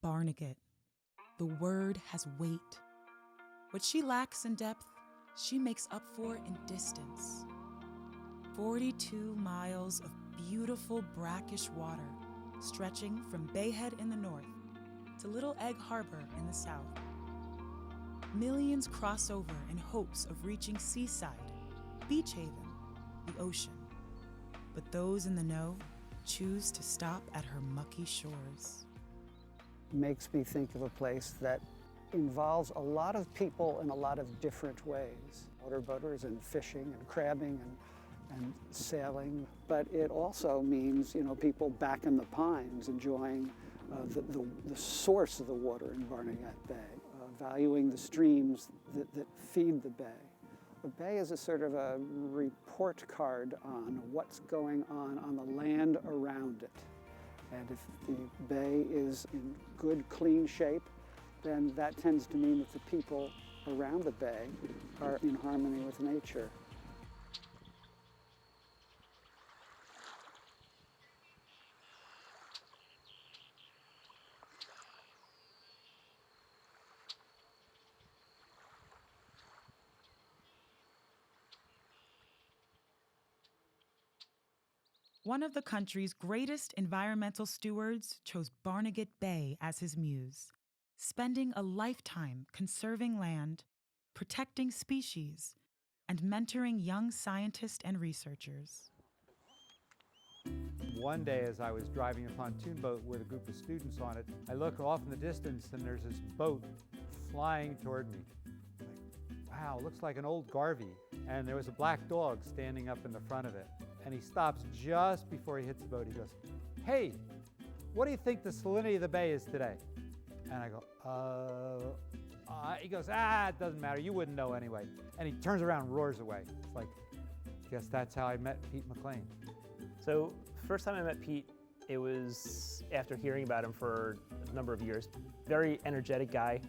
Barnegat. The word has weight. What she lacks in depth, she makes up for in distance. 42 miles of beautiful brackish water stretching from Bay Head in the north to Little Egg Harbor in the south. Millions cross over in hopes of reaching Seaside, Beach Haven, the ocean. But those in the know choose to stop at her mucky shores. Makes me think of a place that involves a lot of people in a lot of different ways. Motorboaters and fishing and crabbing and sailing, but it also means, people back in the pines enjoying the source of the water in Barnegat Bay, valuing the streams that feed the bay. The bay is a sort of a report card on what's going on the land around it. And if the bay is in good, clean shape, then that tends to mean that the people around the bay are in harmony with nature. One of the country's greatest environmental stewards chose Barnegat Bay as his muse, spending a lifetime conserving land, protecting species, and mentoring young scientists and researchers. One day as I was driving a pontoon boat with a group of students on it, I look off in the distance and there's this boat flying toward me. Like, wow, looks like an old Garvey. And there was a black dog standing up in the front of it. And he stops just before he hits the boat. He goes, "Hey, what do you think the salinity of the bay is today?" And I go, he goes, "It doesn't matter. You wouldn't know anyway." And he turns around and roars away. It's like, I guess that's how I met Pete McLean. So first time I met Pete, it was after hearing about him for a number of years. Very energetic guy,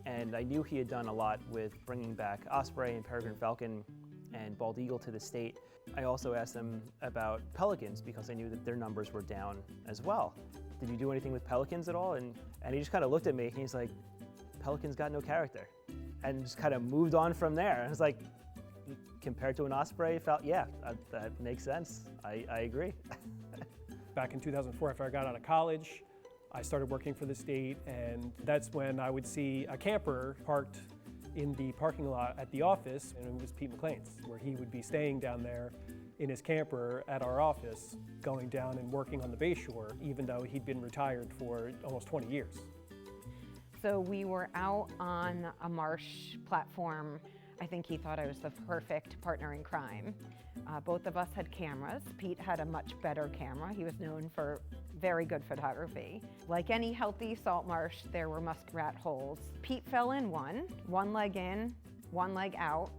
and I knew he had done a lot with bringing back osprey and peregrine falcon and bald eagle to the state. I also asked him about pelicans because I knew that their numbers were down as well. Did you do anything with pelicans at all? And he just kind of looked at me and he's like, "Pelicans got no character," and just kind of moved on from there. And I was like, compared to an osprey, yeah, that makes sense. I agree. Back in 2004, after I got out of college, I started working for the state, and that's when I would see a camper parked in the parking lot at the office, and it was Pete McLean's, where he would be staying down there in his camper at our office, going down and working on the Bayshore, even though he'd been retired for almost 20 years. So we were out on a marsh platform. I think he thought I was the perfect partner in crime. Both of us had cameras. Pete had a much better camera. He was known for very good photography. Like any healthy salt marsh, there were muskrat holes. Pete fell in one leg in, one leg out,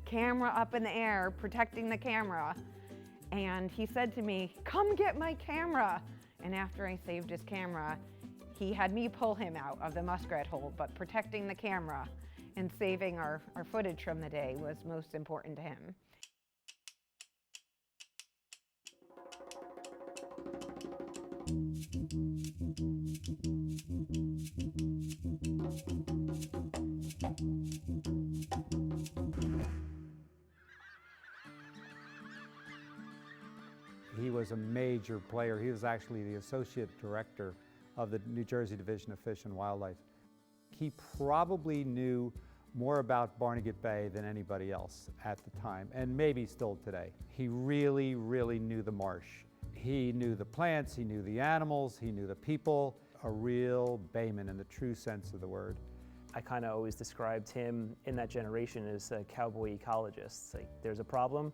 camera up in the air, protecting the camera. And he said to me, "Come get my camera." And after I saved his camera, he had me pull him out of the muskrat hole, but protecting the camera and saving our footage from the day was most important to him. He was a major player. He was actually the associate director of the New Jersey Division of Fish and Wildlife. He probably knew more about Barnegat Bay than anybody else at the time, and maybe still today. He really, really knew the marsh. He knew the plants, he knew the animals, he knew the people. A real bayman in the true sense of the word. I kind of always described him in that generation as a cowboy ecologist. It's like, there's a problem,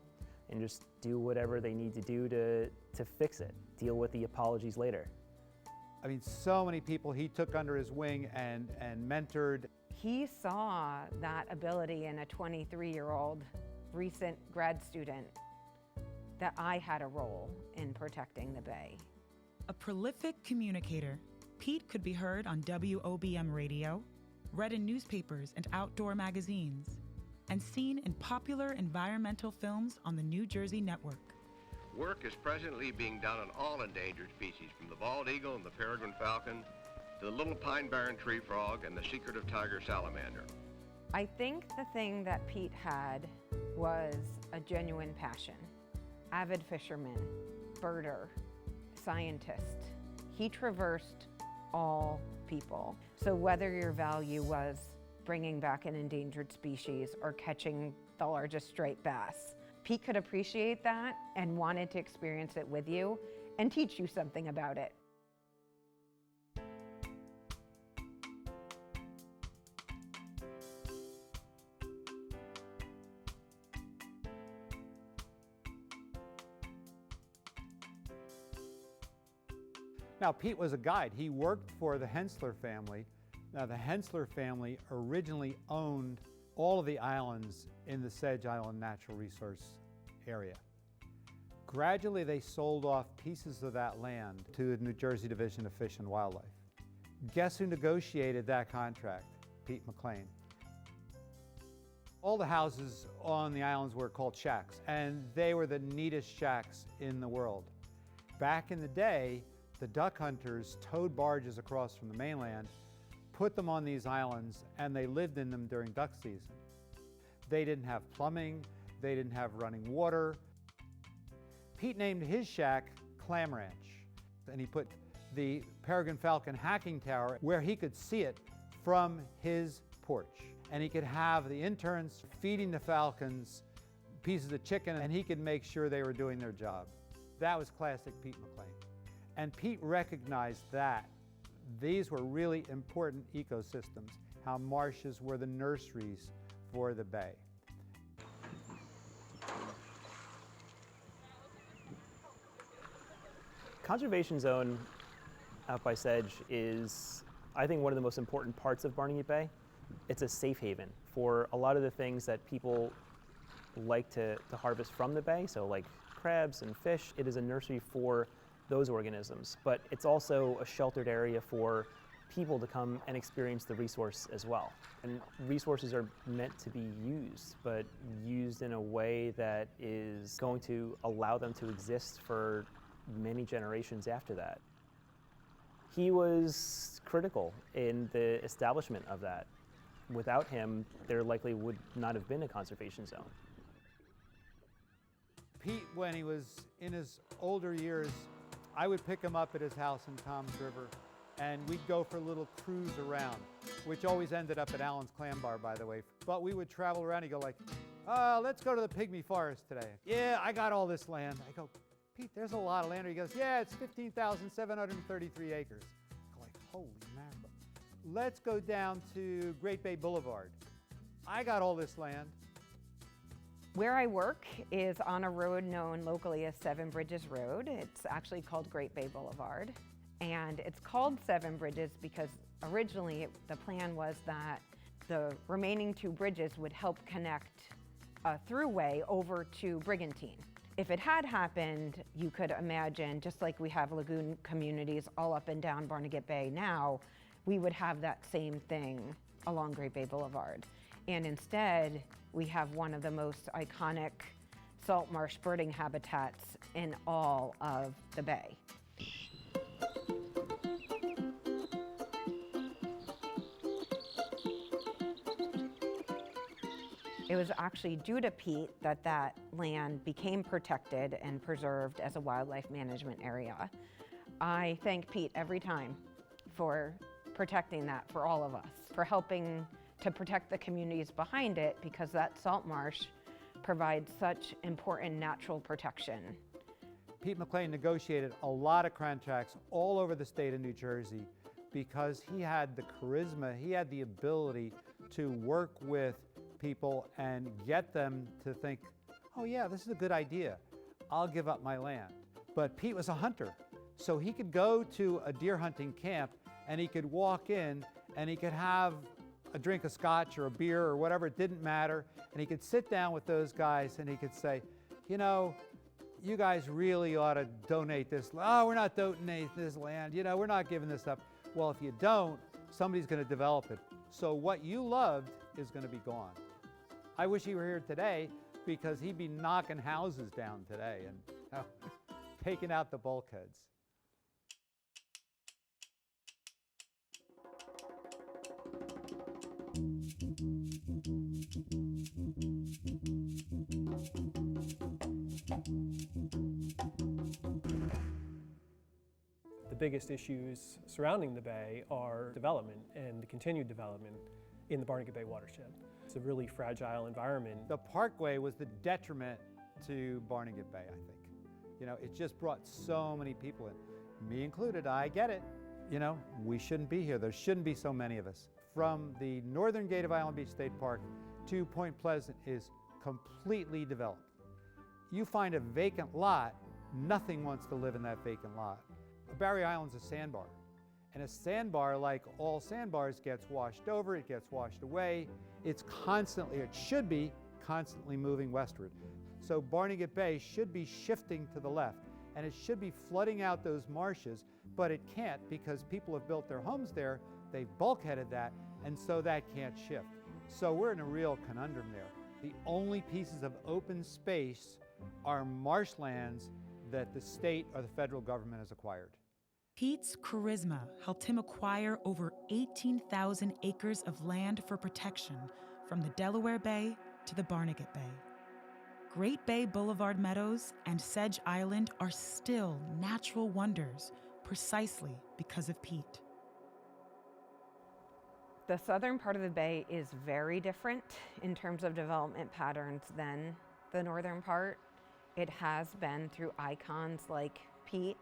and just do whatever they need to do to fix it. Deal with the apologies later. I mean, so many people he took under his wing and mentored. He saw that ability in a 23-year-old recent grad student that I had a role in protecting the bay. A prolific communicator, Pete could be heard on WOBM radio, read in newspapers and outdoor magazines, and seen in popular environmental films on the New Jersey Network. Work is presently being done on all endangered species, from the bald eagle and the peregrine falcon to the little pine barren tree frog and the secretive tiger salamander. I think the thing that Pete had was a genuine passion. Avid fisherman, birder, scientist. He traversed all people. So whether your value was bringing back an endangered species or catching the largest striped bass, Pete could appreciate that and wanted to experience it with you and teach you something about it. Now, Pete was a guide. He worked for the Hensler family. Now, the Hensler family originally owned all of the islands in the Sedge Island Natural Resource Area. Gradually, they sold off pieces of that land to the New Jersey Division of Fish and Wildlife. Guess who negotiated that contract? Pete McLean. All the houses on the islands were called shacks, and they were the neatest shacks in the world. Back in the day, the duck hunters towed barges across from the mainland, put them on these islands, and they lived in them during duck season. They didn't have plumbing, they didn't have running water. Pete named his shack Clam Ranch, and he put the peregrine falcon hacking tower where he could see it from his porch. And he could have the interns feeding the falcons pieces of chicken, and he could make sure they were doing their job. That was classic Pete McLean. And Pete recognized that these were really important ecosystems, how marshes were the nurseries for the bay. Conservation zone out by Sedge is, I think, one of the most important parts of Barnegat Bay. It's a safe haven for a lot of the things that people like to harvest from the bay, so like crabs and fish. It is a nursery for those organisms, but it's also a sheltered area for people to come and experience the resource as well. And resources are meant to be used, but used in a way that is going to allow them to exist for many generations after that. He was critical in the establishment of that. Without him, there likely would not have been a conservation zone. Pete, when he was in his older years, I would pick him up at his house in Toms River, and we'd go for a little cruise around, which always ended up at Allen's Clam Bar, by the way. But we would travel around. He'd go like, let's go to the Pygmy Forest today. Yeah, I got all this land. I go, Pete, there's a lot of land. He goes, yeah, it's 15,733 acres. I go like, holy mackerel. Let's go down to Great Bay Boulevard. I got all this land. Where I work is on a road known locally as Seven Bridges Road. It's actually called Great Bay Boulevard. And it's called Seven Bridges because originally the plan was that the remaining two bridges would help connect a throughway over to Brigantine. If it had happened, you could imagine, just like we have lagoon communities all up and down Barnegat Bay now, we would have that same thing along Great Bay Boulevard. And instead, we have one of the most iconic salt marsh birding habitats in all of the bay. It was actually due to Pete that that land became protected and preserved as a wildlife management area. I thank Pete every time for protecting that for all of us, for helping to protect the communities behind it, because that salt marsh provides such important natural protection. Pete McLean negotiated a lot of contracts all over the state of New Jersey because he had the charisma, he had the ability to work with people and get them to think, oh yeah, this is a good idea. I'll give up my land. But Pete was a hunter, so he could go to a deer hunting camp and he could walk in and he could have a drink of scotch or a beer or whatever, it didn't matter, and he could sit down with those guys and he could say, you know, you guys really ought to donate this. Oh, we're not donating this land, you know, we're not giving this up. Well, if you don't, somebody's going to develop it. So what you loved is going to be gone. I wish he were here today because he'd be knocking houses down today and taking out the bulkheads. biggest issues surrounding the bay are development and the continued development in the Barnegat Bay watershed. It's a really fragile environment. The parkway was the detriment to Barnegat Bay, I think. You know, it just brought so many people in, me included. I get it. You know, we shouldn't be here. There shouldn't be so many of us. From the northern gate of Island Beach State Park to Point Pleasant is completely developed. You find a vacant lot, nothing wants to live in that vacant lot. Barry Island's a sandbar. And a sandbar, like all sandbars, gets washed over, it gets washed away. It's constantly, it should be constantly moving westward. So Barnegat Bay should be shifting to the left, and it should be flooding out those marshes, but it can't because people have built their homes there, they've bulkheaded that, and so that can't shift. So we're in a real conundrum there. The only pieces of open space are marshlands that the state or the federal government has acquired. Pete's charisma helped him acquire over 18,000 acres of land for protection from the Delaware Bay to the Barnegat Bay. Great Bay Boulevard Meadows and Sedge Island are still natural wonders precisely because of Pete. The southern part of the bay is very different in terms of development patterns than the northern part. It has been through icons like Pete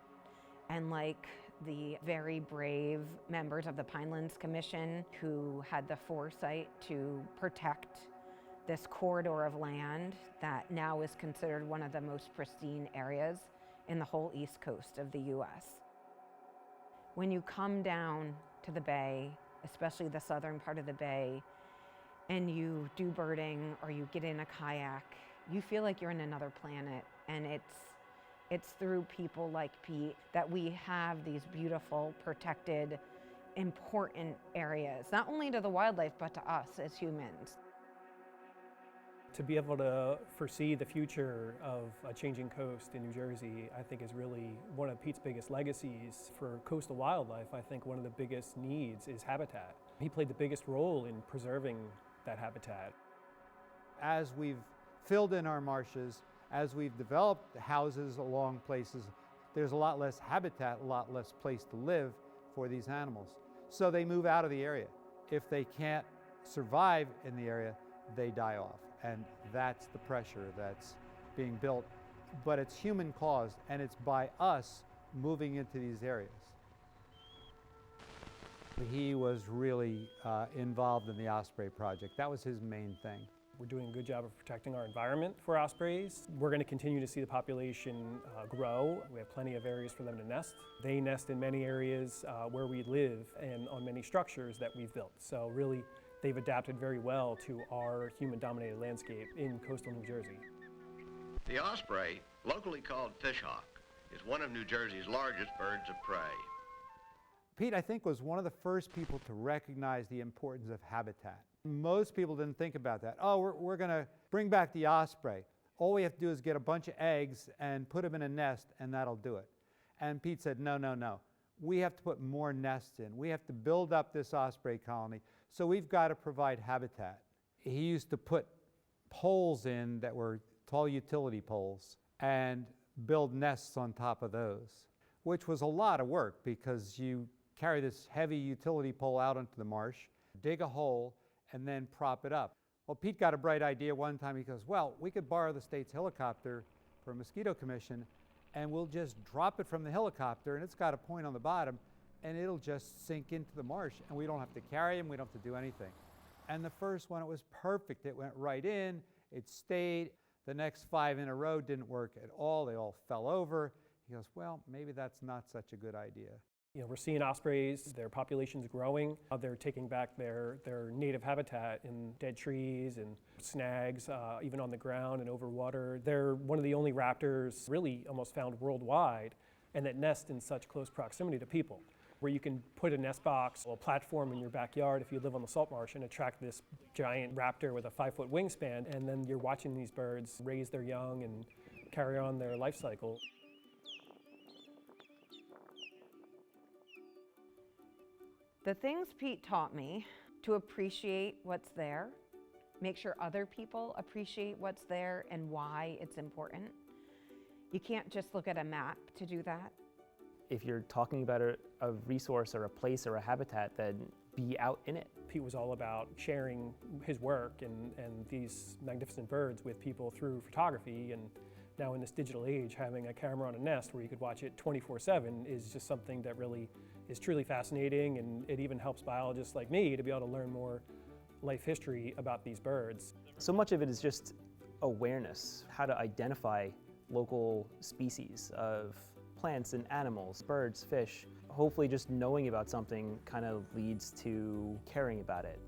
and like the very brave members of the Pinelands Commission who had the foresight to protect this corridor of land that now is considered one of the most pristine areas in the whole east coast of the US. When you come down to the bay, especially the southern part of the bay, and you do birding or you get in a kayak, you feel like you're in another planet. And it's through people like Pete that we have these beautiful, protected, important areas, not only to the wildlife, but to us as humans. To be able to foresee the future of a changing coast in New Jersey, I think is really one of Pete's biggest legacies. For coastal wildlife, I think one of the biggest needs is habitat. He played the biggest role in preserving that habitat. As we've filled in our marshes, as we've developed houses along places, there's a lot less habitat, a lot less place to live for these animals. So they move out of the area. If they can't survive in the area, they die off. And that's the pressure that's being built. But it's human caused, and it's by us moving into these areas. He was really involved in the Osprey project. That was his main thing. We're doing a good job of protecting our environment for ospreys. We're going to continue to see the population grow. We have plenty of areas for them to nest. They nest in many areas where we live and on many structures that we've built. So really, they've adapted very well to our human-dominated landscape in coastal New Jersey. The osprey, locally called fishhawk, is one of New Jersey's largest birds of prey. Pete, I think, was one of the first people to recognize the importance of habitat. Most people didn't think about that. Oh, we're going to bring back the osprey. All we have to do is get a bunch of eggs and put them in a nest, and that'll do it. And Pete said, no, no, no. We have to put more nests in. We have to build up this osprey colony, so we've got to provide habitat. He used to put poles in that were tall utility poles and build nests on top of those, which was a lot of work because you carry this heavy utility pole out onto the marsh, dig a hole, and then prop it up. Well, Pete got a bright idea one time. He goes, well, we could borrow the state's helicopter for a mosquito commission, and we'll just drop it from the helicopter, and it's got a point on the bottom, and it'll just sink into the marsh, and we don't have to carry them, we don't have to do anything. And the first one, it was perfect. It went right in, it stayed. The next 5 in a row didn't work at all. They all fell over. He goes, well, maybe that's not such a good idea. You know, we're seeing ospreys, their population's growing. They're taking back their native habitat in dead trees and snags, even on the ground and over water. They're one of the only raptors really almost found worldwide and that nest in such close proximity to people, where you can put a nest box or a platform in your backyard if you live on the salt marsh and attract this giant raptor with a 5-foot wingspan, and then you're watching these birds raise their young and carry on their life cycle. The things Pete taught me: to appreciate what's there, make sure other people appreciate what's there and why it's important. You can't just look at a map to do that. If you're talking about a resource or a place or a habitat, then be out in it. Pete was all about sharing his work and these magnificent birds with people through photography, and now in this digital age, having a camera on a nest where you could watch it 24/7 is just something that really is truly fascinating, and it even helps biologists like me to be able to learn more life history about these birds. So much of it is just awareness, how to identify local species of plants and animals, birds, fish. Hopefully just knowing about something kind of leads to caring about it.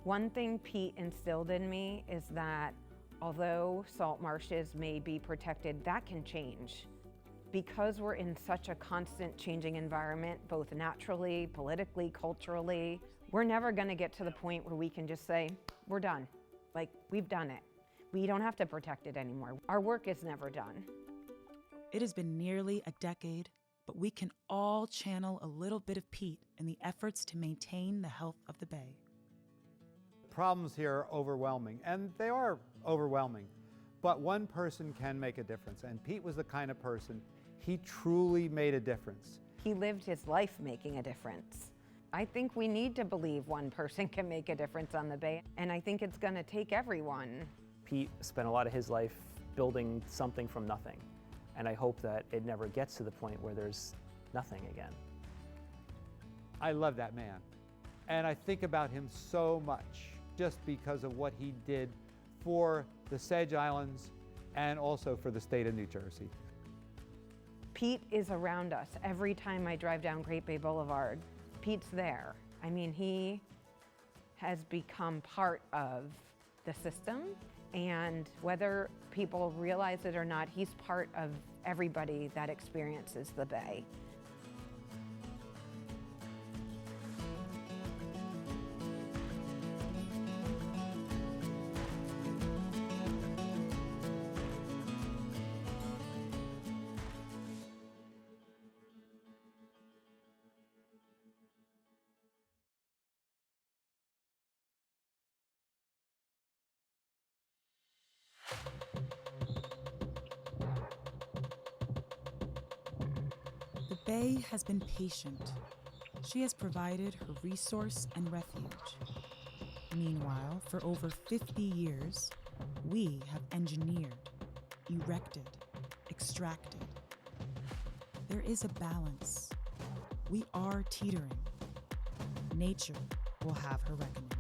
One thing Pete instilled in me is that although salt marshes may be protected, that can change. Because we're in such a constant changing environment, both naturally, politically, culturally, we're never gonna get to the point where we can just say, we're done. Like, we've done it. We don't have to protect it anymore. Our work is never done. It has been nearly a decade, but we can all channel a little bit of Pete in the efforts to maintain the health of the Bay. Problems here are overwhelming, and they are overwhelming, but one person can make a difference, and Pete was the kind of person, he truly made a difference. He lived his life making a difference. I think we need to believe one person can make a difference on the Bay, and I think it's gonna take everyone. Pete spent a lot of his life building something from nothing, and I hope that it never gets to the point where there's nothing again. I love that man, and I think about him so much just because of what he did for the Sedge Islands and also for the state of New Jersey. Pete is around us every time I drive down Great Bay Boulevard. Pete's there. I mean, he has become part of the system, and whether people realize it or not, he's part of everybody that experiences the Bay. The Bay has been patient. She has provided her resource and refuge. Meanwhile, for over 50 years, we have engineered, erected, extracted. There is a balance. We are teetering. Nature will have her reckoning.